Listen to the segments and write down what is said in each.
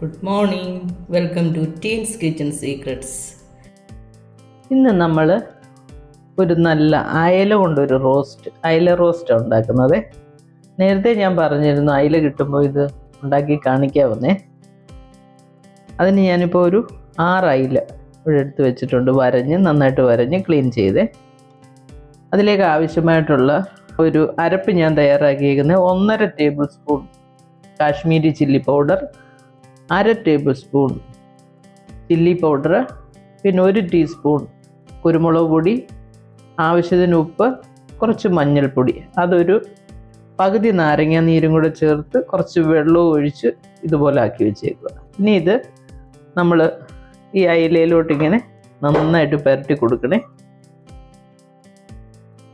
Good morning, welcome to teens kitchen secrets. ഇന്ന് നമ്മൾ ഒരു നല്ല അയല കൊണ്ടൊരു അയല റോസ്റ്റ് ഉണ്ടാക്കുന്നത്. നേരത്തെ ഞാൻ പറഞ്ഞിരുന്നു അയല കിട്ടുമ്പോൾ ഇത് ഉണ്ടാക്കി കാണിക്കാവുന്നേ. അതിന് ഞാനിപ്പോൾ ഒരു 6 അയല ഇവിടെ എടുത്ത് വെച്ചിട്ടുണ്ട്. നന്നായിട്ട് വരഞ്ഞ് ക്ലീൻ ചെയ്തേ. അതിലേക്ക് ആവശ്യമായിട്ടുള്ള ഒരു അരപ്പ് ഞാൻ തയ്യാറാക്കിയിരിക്കുന്നത് 1.5 table spoon Kashmiri chilli powder, 1/2 table spoon chilli powder, പിന്നെ 1 ടീസ്പൂൺ കുരുമുളക് പൊടി, ആവശ്യത്തിന് ഉപ്പ്, കുറച്ച് മഞ്ഞൾപ്പൊടി, അതൊരു പകുതി നാരങ്ങ നീരും കൂടെ ചേർത്ത് കുറച്ച് വെള്ളവും ഒഴിച്ച് ഇതുപോലെ ആക്കി വെച്ചേക്കുക. ഇനി ഇത് നമ്മൾ ഈ അയിലയിലോട്ടിങ്ങനെ നന്നായിട്ട് പുരട്ടി കൊടുക്കണേ.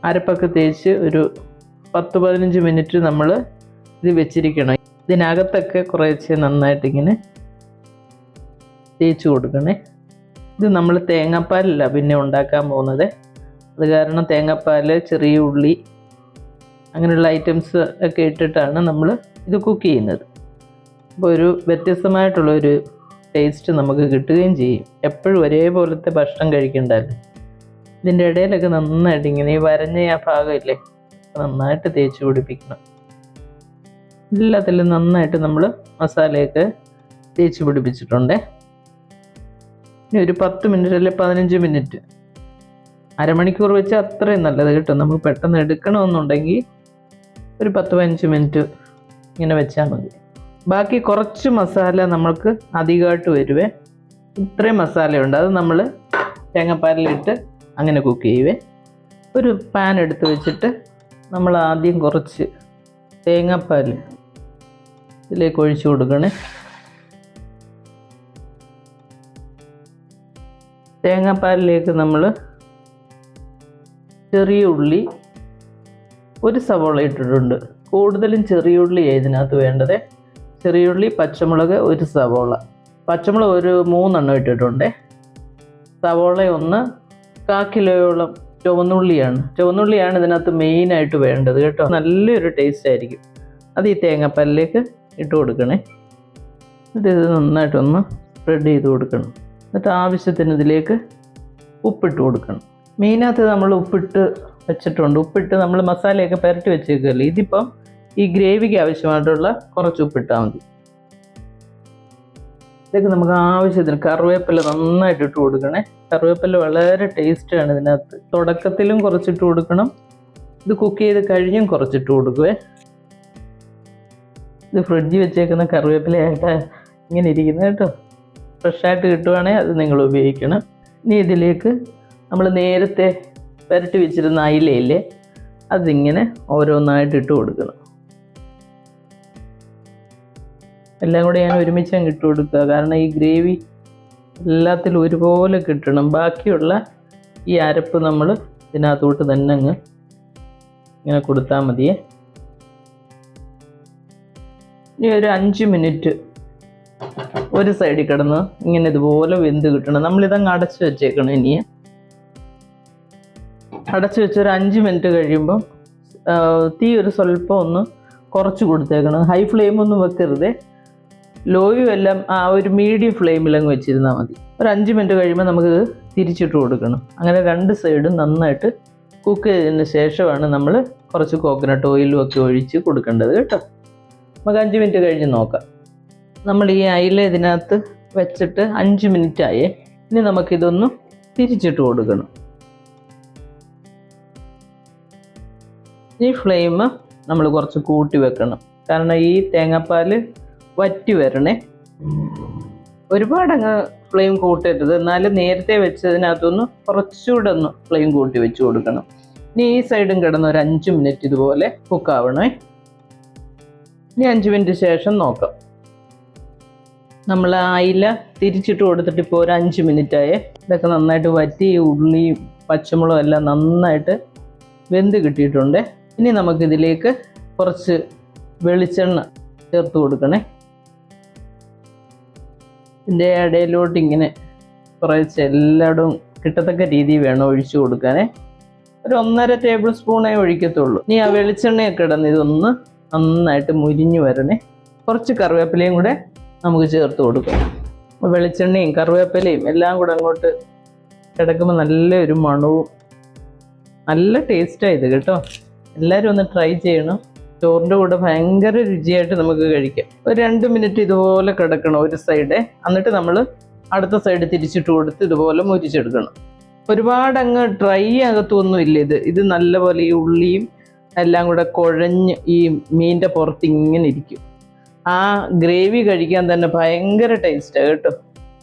അരപ്പൊക്കെ തേച്ച് ഒരു 10-15 മിനിറ്റ് നമ്മൾ ഇത് വെച്ചിരിക്കണം. ഇതിനകത്തൊക്കെ കുറേശ്ശെ നന്നായിട്ടിങ്ങനെ തേച്ച് കൊടുക്കണേ. ഇത് നമ്മൾ തേങ്ങാപ്പാലല്ല പിന്നെ ഉണ്ടാക്കാൻ പോകുന്നത്. അത് കാരണം തേങ്ങാപ്പാൽ, ചെറിയ ഉള്ളി അങ്ങനെയുള്ള ഐറ്റംസ് ഒക്കെ ഇട്ടിട്ടാണ് നമ്മൾ ഇത് കുക്ക് ചെയ്യുന്നത്. അപ്പോൾ ഒരു വ്യത്യസ്തമായിട്ടുള്ളൊരു ടേസ്റ്റ് നമുക്ക് കിട്ടുകയും ചെയ്യും. എപ്പോഴും ഒരേപോലത്തെ ഭക്ഷണം കഴിക്കണ്ടല്ലോ. ഇതിൻ്റെ ഇടയിലൊക്കെ നന്നായിട്ട് ഇങ്ങനെ ഈ വരഞ്ഞ ആ ഭാഗമില്ലേ, നന്നായിട്ട് തേച്ച് പിടിപ്പിക്കണം. എല്ലാത്തിലും നന്നായിട്ട് നമ്മൾ മസാലയൊക്കെ തേച്ച് പിടിപ്പിച്ചിട്ടുണ്ട്. ഇനി ഒരു 10 മിനിറ്റ് അല്ലെങ്കിൽ 15 മിനിറ്റ്, അരമണിക്കൂർ വെച്ച് അത്രയും നല്ലത് കിട്ടും. നമുക്ക് പെട്ടെന്ന് എടുക്കണമെന്നുണ്ടെങ്കിൽ ഒരു 10-15 മിനിറ്റ് ഇങ്ങനെ വെച്ചാൽ മതി. ബാക്കി കുറച്ച് മസാല നമ്മൾക്ക് അധികമായിട്ട് വരുവേ. ഇത്രയും മസാലയുണ്ട്, അത് നമ്മൾ തേങ്ങാപ്പാലിലിട്ട് അങ്ങനെ കുക്ക് ചെയ്യുവേ. ഒരു പാൻ എടുത്ത് വെച്ചിട്ട് നമ്മൾ ആദ്യം കുറച്ച് തേങ്ങാപ്പാൽ ഇതിലേക്ക് ഒഴിച്ചു കൊടുക്കണേ. തേങ്ങാപ്പാലിലേക്ക് നമ്മൾ ചെറിയ ഉള്ളി, 1 സവോള ഇട്ടിട്ടുണ്ട്. കൂടുതലും ചെറിയ ഉള്ളി ഇതിനകത്ത് വേണ്ടത്. ചെറിയ ഉള്ളി, പച്ചമുളക്, 1 സവോള. പച്ചമുളക് ഒരു 3 എണ്ണം ഇട്ടിട്ടുണ്ട്. സവോള 1/4 കിലോയോളം ചുവന്നുള്ളിയാണ് ഇതിനകത്ത് മെയിനായിട്ട് വേണ്ടത് കേട്ടോ. നല്ലൊരു ടേസ്റ്റ് ആയിരിക്കും. അത് ഈ തേങ്ങാപ്പാലിലേക്ക് ഇട്ട് കൊടുക്കണേ. എന്നിട്ട് ഇത് നന്നായിട്ടൊന്ന് സ്പ്രെഡ് ചെയ്ത് കൊടുക്കണം. എന്നിട്ട് ആവശ്യത്തിന് ഇതിലേക്ക് ഉപ്പിട്ട് കൊടുക്കണം. മീനകത്ത് നമ്മൾ ഉപ്പിട്ട് വെച്ചിട്ടുണ്ട്. ഉപ്പിട്ട് നമ്മൾ മസാലയൊക്കെ പുരട്ടി വെച്ചേക്കല്ലേ. ഇതിപ്പം ഈ ഗ്രേവിക്ക് ആവശ്യമായിട്ടുള്ള കുറച്ച് ഉപ്പിട്ടാൽ മതി. ഇതൊക്കെ നമുക്ക് ആവശ്യത്തിന് കറിവേപ്പില നന്നായിട്ട് ഇട്ട് കൊടുക്കണേ. കറിവേപ്പില വളരെ ടേസ്റ്റാണ് ഇതിനകത്ത്. തുടക്കത്തിലും കുറച്ചിട്ട് കൊടുക്കണം, ഇത് കുക്ക് ചെയ്ത് കഴിഞ്ഞും കുറച്ചിട്ട് കൊടുക്കുവേ. ഇത് ഫ്രിഡ്ജിൽ വെച്ചേക്കുന്ന കറിവേപ്പിലയായിട്ട് ഇങ്ങനെ ഇരിക്കുന്നത് കേട്ടോ. ഫ്രഷായിട്ട് കിട്ടുവാണെങ്കിൽ അത് നിങ്ങൾ ഉപയോഗിക്കണം. ഇനി ഇതിലേക്ക് നമ്മൾ നേരത്തെ പുരട്ടി വെച്ചിരുന്ന അയിലയില്ലേ, അതിങ്ങനെ ഓരോന്നായിട്ട് ഇട്ട് കൊടുക്കണം. എല്ലാം കൂടെ ഞാൻ ഒരുമിച്ച് അങ്ങ് ഇട്ട് കൊടുക്കുക. കാരണം ഈ ഗ്രേവി എല്ലാത്തിലും ഒരുപോലെ കിട്ടണം. ബാക്കിയുള്ള ഈ അരപ്പ് നമ്മൾ ഇതിനകത്തോട്ട് തന്നെ അങ്ങ് ഇങ്ങനെ കൊടുത്താൽ മതിയേ. ഇനി ഒരു 5 മിനിറ്റ് ഒരു സൈഡിൽ കിടന്ന് ഇങ്ങനെ ഇതുപോലെ വെന്ത് കിട്ടണം. നമ്മളിതങ്ങ് അടച്ച് വെച്ചേക്കണം. ഇനി അടച്ച് വെച്ച് ഒരു 5 മിനിറ്റ് കഴിയുമ്പം തീ ഒരു സ്വല്പം ഒന്ന് കുറച്ച് കൊടുത്തേക്കണം. ഹൈ ഫ്ലെയിമൊന്നും വെക്കരുതേ, ലോയും എല്ലാം ആ ഒരു മീഡിയം ഫ്ലെയിമിലങ്ങ് വെച്ചിരുന്നാൽ മതി. ഒരു 5 മിനിറ്റ് കഴിയുമ്പോൾ നമുക്ക് തിരിച്ചിട്ട് കൊടുക്കണം. അങ്ങനെ 2 സൈഡും നന്നായിട്ട് കുക്ക് ചെയ്തതിന് ശേഷമാണ് നമ്മൾ കുറച്ച് കോക്കനട്ട് ഓയിലും ഒക്കെ ഒഴിച്ച് കൊടുക്കേണ്ടത് കേട്ടോ. നമുക്ക് 5 മിനിറ്റ് കഴിഞ്ഞ് നോക്കാം. നമ്മൾ ഈ അയില ഇതിനകത്ത് വെച്ചിട്ട് 5 മിനിറ്റ് ആയേ. ഇനി നമുക്കിതൊന്ന് തിരിച്ചിട്ട് കൊടുക്കണം. ഈ ഫ്ലെയിം നമ്മൾ കുറച്ച് കൂട്ടി വെക്കണം. കാരണം ഈ തേങ്ങാപ്പാൽ വറ്റി വരണേ. ഒരുപാടങ്ങ് ഫ്ലെയിം കൂട്ടരുത്, എന്നാലും നേരത്തെ വെച്ചതിനകത്തൊന്ന് കുറച്ചുകൂടെ ഒന്ന് ഫ്ലെയിം കൂട്ടി വെച്ച് കൊടുക്കണം. ഇനി ഈ സൈഡും കിടന്ന് ഒരു 5 മിനിറ്റ് ഇതുപോലെ കുക്കാവണേ. ഇനി 5 മിനിറ്റ് ശേഷം നോക്കാം. നമ്മൾ അയില തിരിച്ചിട്ട് കൊടുത്തിട്ട് ഇപ്പോൾ ഒരു 5 മിനിറ്റായേ. ഇതൊക്കെ നന്നായിട്ട് വറ്റി ഉള്ളിയും പച്ചമുളകും എല്ലാം നന്നായിട്ട് വെന്ത് കിട്ടിയിട്ടുണ്ട്. ഇനി നമുക്കിതിലേക്ക് കുറച്ച് വെളിച്ചെണ്ണ ചേർത്ത് കൊടുക്കണേ. ഇതിൻ്റെ ഇടയിലോട്ട് ഇങ്ങനെ കുറച്ച് എല്ലായിടും കിട്ടത്തക്ക രീതിയിൽ വേണം ഒഴിച്ചു കൊടുക്കാനേ. ഒരു 1.5 ടേബിൾ സ്പൂണേ ഒഴിക്കത്തുള്ളൂ. ഇനി ആ വെളിച്ചെണ്ണയൊക്കെ ഇടുന്ന ഇതൊന്ന് നന്നായിട്ട് മുരിഞ്ഞു വരണേ. കുറച്ച് കറിവേപ്പിലയും കൂടെ നമുക്ക് ചേർത്ത് കൊടുക്കാം. വെളിച്ചെണ്ണയും കറിവേപ്പിലയും എല്ലാം കൂടെ അങ്ങോട്ട് കിടക്കുമ്പോൾ നല്ലൊരു മണവും നല്ല ടേസ്റ്റാണ് ഇത് കേട്ടോ. എല്ലാവരും ഒന്ന് ട്രൈ ചെയ്യണം. ചോറിൻ്റെ കൂടെ ഭയങ്കര രുചിയായിട്ട് നമുക്ക് കഴിക്കാം. ഒരു 2 മിനിറ്റ് ഇതുപോലെ കിടക്കണം ഒരു സൈഡേ, എന്നിട്ട് നമ്മൾ അടുത്ത സൈഡ് തിരിച്ചിട്ട് കൊടുത്ത് ഇതുപോലെ മുരിച്ചെടുക്കണം. ഒരുപാട് അങ്ങ് ഡ്രൈ ആകത്തൊന്നും ഇല്ല. ഇത് നല്ലപോലെ ഈ ഉള്ളിയും എല്ലാം കൂടെ കുഴഞ്ഞ് ഈ മീനിൻ്റെ പുറത്ത് ഇങ്ങനെ ഇരിക്കും. ആ ഗ്രേവി കഴിക്കാൻ തന്നെ ഭയങ്കര ടേസ്റ്റാണ് കേട്ടോ.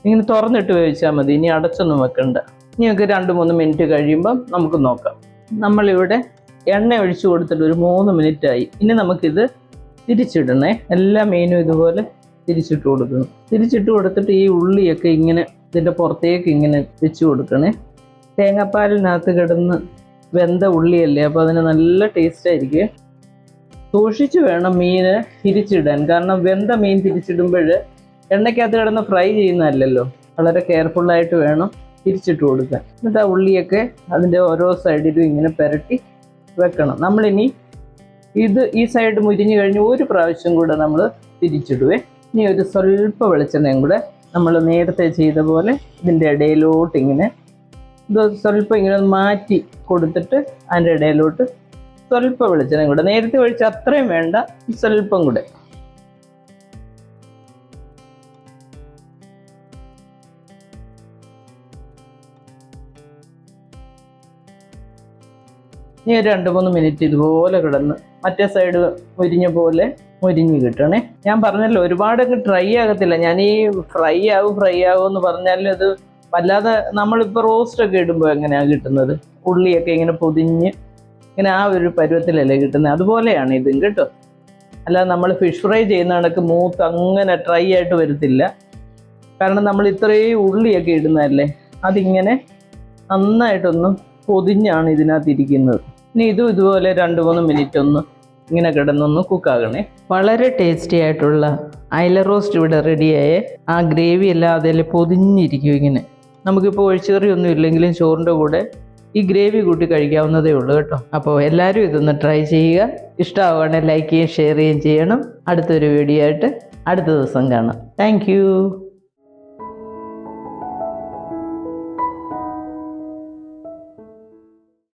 ഇങ്ങനെ തുറന്നിട്ട് വേവിച്ചാൽ മതി, ഇനി അടച്ചൊന്നും വെക്കണ്ട. ഇനിയൊക്കെ 2-3 മിനിറ്റ് കഴിയുമ്പം നമുക്ക് നോക്കാം. നമ്മളിവിടെ എണ്ണ ഒഴിച്ചു കൊടുത്തിട്ട് ഒരു 3 മിനിറ്റായി. ഇനി നമുക്കിത് തിരിച്ചിടണേ. എല്ലാ മീനും ഇതുപോലെ തിരിച്ചിട്ട് കൊടുക്കണം. തിരിച്ചിട്ട് കൊടുത്തിട്ട് ഈ ഉള്ളിയൊക്കെ ഇങ്ങനെ ഇതിൻ്റെ പുറത്തേക്ക് ഇങ്ങനെ വെച്ച് കൊടുക്കണേ. തേങ്ങാപ്പാലിനകത്ത് കിടന്ന് വെന്ത ഉള്ളിയല്ലേ, അപ്പോൾ അതിന് നല്ല ടേസ്റ്റ് ആയിരിക്കും. സൂക്ഷിച്ച് വേണം മീൻ തിരിച്ചിടാൻ, കാരണം വെന്ത മീൻ തിരിച്ചിടുമ്പോൾ എണ്ണയ്ക്കകത്ത് കിടന്ന് ഫ്രൈ ചെയ്യുന്നതല്ലല്ലോ. വളരെ കെയർഫുള്ളായിട്ട് വേണം തിരിച്ചിട്ട് കൊടുക്കാൻ. എന്നിട്ട് ആ ഉള്ളിയൊക്കെ അതിൻ്റെ ഓരോ സൈഡിലും ഇങ്ങനെ പുരട്ടി വെക്കണം. നമ്മളിനി ഈ സൈഡ് മുരിഞ്ഞ് കഴിഞ്ഞ് ഒരു പ്രാവശ്യം കൂടെ നമ്മൾ തിരിച്ചിടുവേ. ഇനി ഒരു സ്വല്പ വെളിച്ചെണ്ണയും കൂടെ നമ്മൾ നേരത്തെ ചെയ്ത പോലെ ഇതിൻ്റെ ഇടയിലോട്ട് ഇങ്ങനെ ഇത് സ്വല്പം ഇങ്ങനെ മാറ്റി കൊടുത്തിട്ട് അതിൻ്റെ ഇടയിലോട്ട് സ്വല്പം വെളിച്ചെണ്ണയും കൂടെ, നേരത്തെ ഒഴിച്ച അത്രയും വേണ്ട, സ്വല്പം കൂടെ. ഇനി 2-3 മിനിറ്റ് ഇതുപോലെ കിടന്ന് മറ്റേ സൈഡ് മുരിഞ്ഞ പോലെ മുരിഞ്ഞ് കിട്ടണേ. ഞാൻ പറഞ്ഞല്ലോ ഒരുപാടൊക്കെ ഡ്രൈ ആകത്തില്ല. ഞാൻ ഈ ഫ്രൈ ആവും എന്ന് പറഞ്ഞാൽ അത് വല്ലാതെ നമ്മളിപ്പോൾ റോസ്റ്റൊക്കെ ഇടുമ്പോൾ എങ്ങനെയാണ് കിട്ടുന്നത്, ഉള്ളിയൊക്കെ ഇങ്ങനെ പൊതിഞ്ഞ് ഇങ്ങനെ ആ ഒരു പരുവത്തിലല്ലേ കിട്ടുന്നത്. അതുപോലെയാണ് ഇതും കേട്ടോ. അല്ലാതെ നമ്മൾ ഫിഷ് ഫ്രൈ ചെയ്യുന്ന കണക്ക് മൂത്ത് അങ്ങനെ ഡ്രൈ ആയിട്ട് വരത്തില്ല. കാരണം നമ്മൾ ഇത്രയും ഉള്ളിയൊക്കെ ഇടുന്നതല്ലേ, അതിങ്ങനെ നന്നായിട്ടൊന്ന് പൊതിഞ്ഞാണ് ഇതിനകത്ത് ഇരിക്കുന്നത്. ഇനി ഇതുപോലെ 2-3 മിനിറ്റ് ഒന്ന് ഇങ്ങനെ കിടന്നൊന്ന് കുക്കാകണേ. വളരെ ടേസ്റ്റി ആയിട്ടുള്ള അയല റോസ്റ്റ് ഇവിടെ റെഡിയായേ. ആ ഗ്രേവി എല്ലാം അതിൽ പൊതിഞ്ഞിരിക്കും ഇങ്ങനെ. നമുക്കിപ്പോൾ ഒഴിച്ചുകറിയൊന്നും ഇല്ലെങ്കിലും ചോറിൻ്റെ കൂടെ ഈ ഗ്രേവി കൂട്ടി കഴിക്കാവുന്നതേ ഉള്ളൂ കേട്ടോ. അപ്പോൾ എല്ലാവരും ഇതൊന്ന് ട്രൈ ചെയ്യുക. ഇഷ്ടമാവുകയാണെങ്കിൽ ലൈക്ക് ചെയ്യുകയും ഷെയർ ചെയ്യുകയും ചെയ്യണം. അടുത്തൊരു വീഡിയോ ആയിട്ട് അടുത്ത ദിവസം കാണാം. താങ്ക്